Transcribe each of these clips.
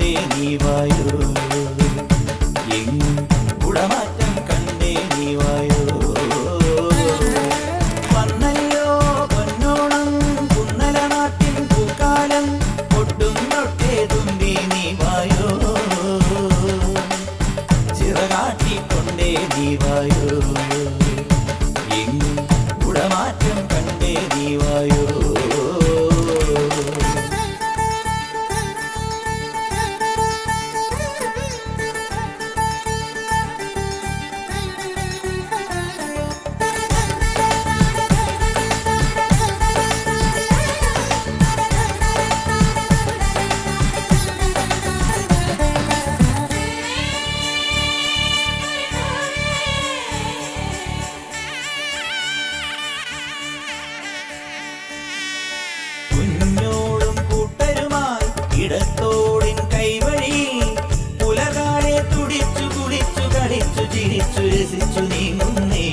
കൊണ്ടേ നീ വായോ, എങ്ങും കുടമാറ്റം കണ്ടേ നീ വായോ. വന്നല്ലോ പൊന്നോണം കുന്നല നാട്ടിൻ പൂക്കാലം, ഒട്ടും തൊട്ടേ തുമ്പി നീ വായോ, ചിറകാട്ടിക്കൊണ്ടേ നീ വായോ, എങ്ങും കുടമാറ്റം കണ്ടേ നീ വായോ. കുഞ്ഞോളും കൂട്ടരുമായി ഇടത്തോടിൻ കൈവഴി, പുലകാലെ തുടിച്ചു കുടിച്ചു കളിച്ചു ചിരിച്ചു രസിച്ചു നീങ്ങുന്നേ.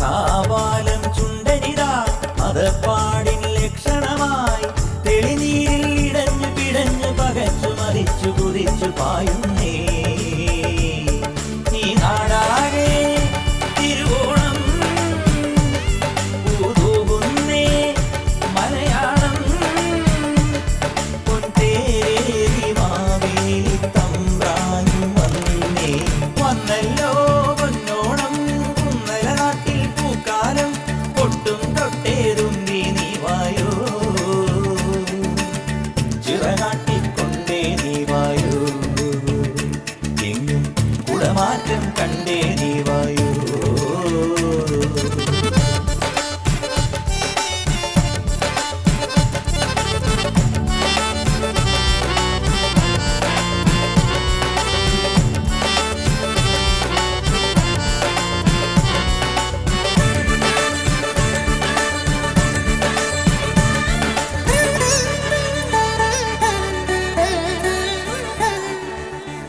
കാവാലം ചുണ്ടനിതാ മതപ്പാടിൻ ലക്ഷണമായി, തെളിനീരിൽ ഇടഞ്ഞു പിടഞ്ഞു പകച്ചു മരിച്ചു കുതിച്ചു പായുന്നേ. ഈ നാടാകെ തിരുവോണം പൂതൂകുന്നേ, മലയാളം പൊൻതേരി മാവേലി തമ്പ്രാനും വന്നേ. വന്നല്ലോ പൊന്നോണം കുന്നല നാട്ടിൽ പൂക്കാലം, ഒട്ടും തൊട്ടേ തുമ്പി നീ വായോ, ചിറകാട്ടിക്കൊണ്ടേ നീ വായോ, എങ്ങും കുടമാറ്റം കണ്ടേ നീ വായോ.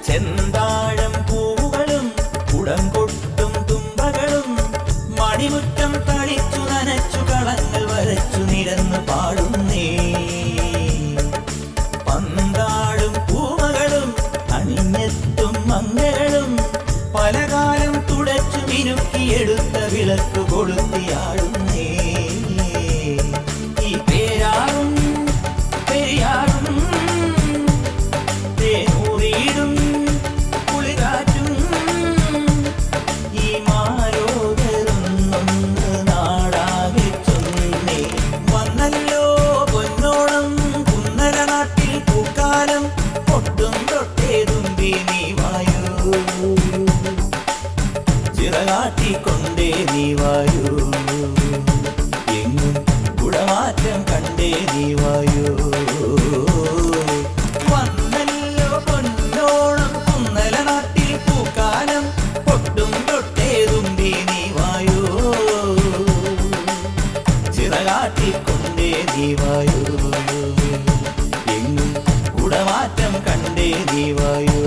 ചെന്താഴം പൂവുകളും കുടം കൊട്ടും തുമ്പകളും, മണിമുറ്റം തളിച്ചു നനച്ചു കളങ്ങൾ വരച്ചു നിരന്നു പാടുന്നേ. പന്താടും പൂമകളും അണിഞ്ഞെത്തും മംഗളും, പലകാലം തുടച്ചു മിനുക്കിയെടുത്ത വിളക്ക് കൊളുത്തിയാടുന്നേ. ഈ പേരാറും പെരിയാറും തേനൂറിയിടും കുളിരാറ്റും, ഈ മാലോകരൊന്നൊന്ന് നാടാകെ ചൊന്നേ. വന്നല്ലോ പൊന്നോണം കുന്നല നാട്ടിൽ പൂക്കാലം, ഒട്ടും തൊട്ടേ തുമ്പി നീ വായോ, ചിറകാട്ടിക്കൊണ്ടേ നീ വായോ, എങ്ങും കുടമാറ്റം കണ്ടേ നീ വായോ. വന്നല്ലോ പൊന്നോണം കുന്നല നാട്ടിൽ പൂക്കാലം, ഒട്ടും തൊട്ടേ തുമ്പി നീ വായോ, ചിറകാട്ടിക്കൊണ്ടേ നീ വായോ, എങ്ങും കുടമാറ്റം കണ്ടേ നീ വായോ.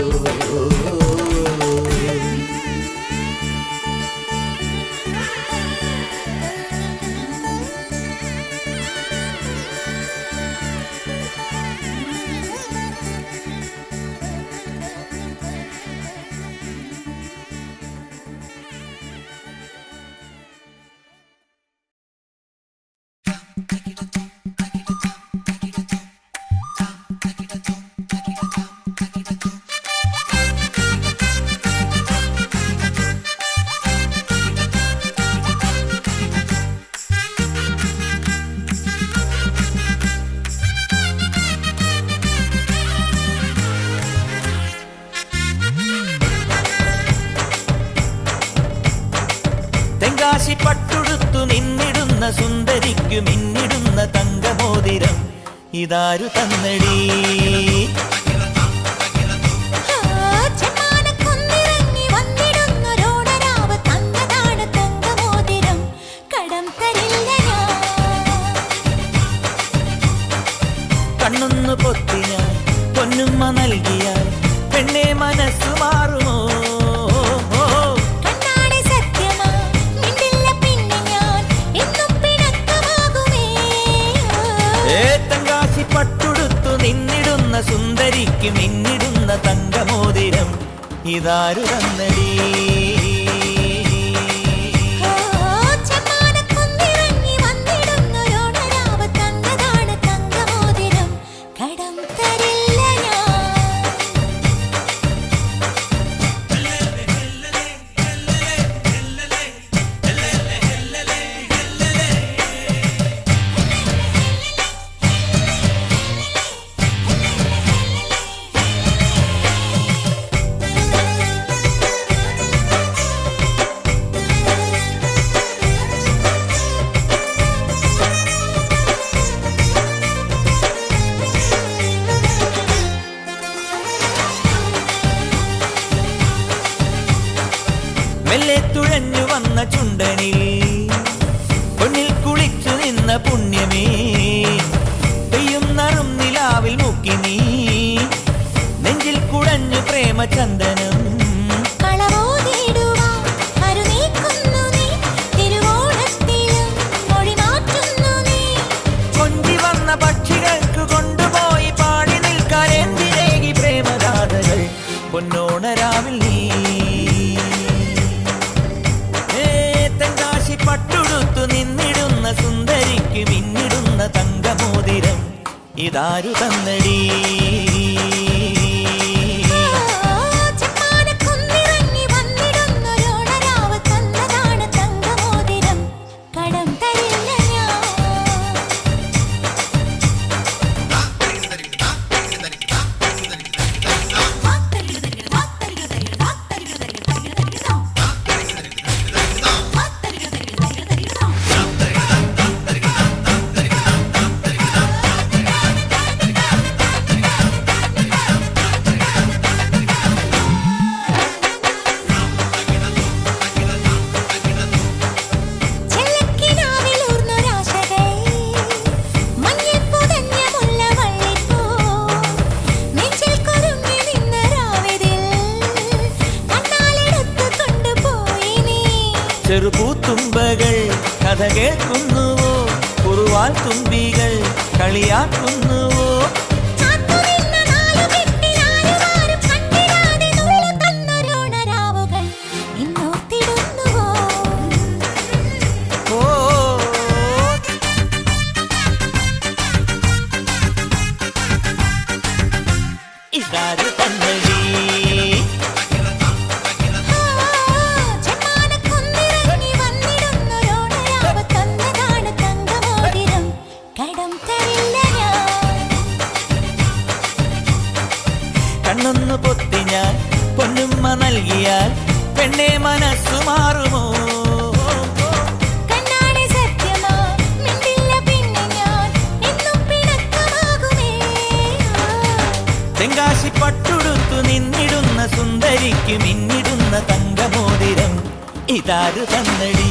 തെങ്കാശി പട്ടുടുത്തു നിന്നിടുന്ന സുന്ദരിക്കു മിന്നിടുന്ന തങ്കമോതിരം ഇതാരു തന്നടി. കണ്ണൊന്നു പൊത്തിയാൽ പൊന്നുമ്മ നൽകിയാൽ പെണ്ണെ മനസ്സു മാറുമോ? തെങ്കാശി പട്ടുടുത്തു നിന്നിടുന്ന സുന്ദരിക്ക് മിന്നിടുന്ന തങ്കമോതിരം ഇതാരു തന്നടി. മെല്ലെ തുഴഞ്ഞു വന്ന ചുണ്ടനിൽ പൊന്നിൽ കുളിച്ചു നിന്ന പുണ്യമേ, പെയ്യും നറും നിലാവിൽ മുക്കി നീ നെഞ്ചിൽ കുടഞ്ഞു പ്രേമചന്ദനം. കൊഞ്ചി വന്ന പക്ഷികൾക്ക് കൊണ്ടുപോയി പാടി നിൽക്കാൻ എന്തിനേകി പ്രേമഗാഥകൾ പൊന്നോണരാവിൽ നീ. പട്ടുടുത്തു നിന്നിടുന്ന സുന്ദരിക്ക് മിന്നിടുന്ന തങ്കമോതിരം ഇതാരു തന്നടി. ചെറുപൂത്തുമ്പകൾ കഥ കേൾക്കുന്നുവോ, കുറുവാൽ തുമ്പികൾ കളിയാക്കുന്നുവോ. ഇതാരു തന്നടി. കണ്ണൊന്നു പൊത്തി ഞാൻ പൊന്നുമ്മ നൽകിയാൽ പെണ്ണെ മനസ്സു മാറുമോ. തെങ്കാശി പട്ടുടുത്തു നിന്നിടുന്ന സുന്ദരിക്ക് മിന്നിടുന്ന തങ്കമോതിരം ഇതാരു തന്നടി.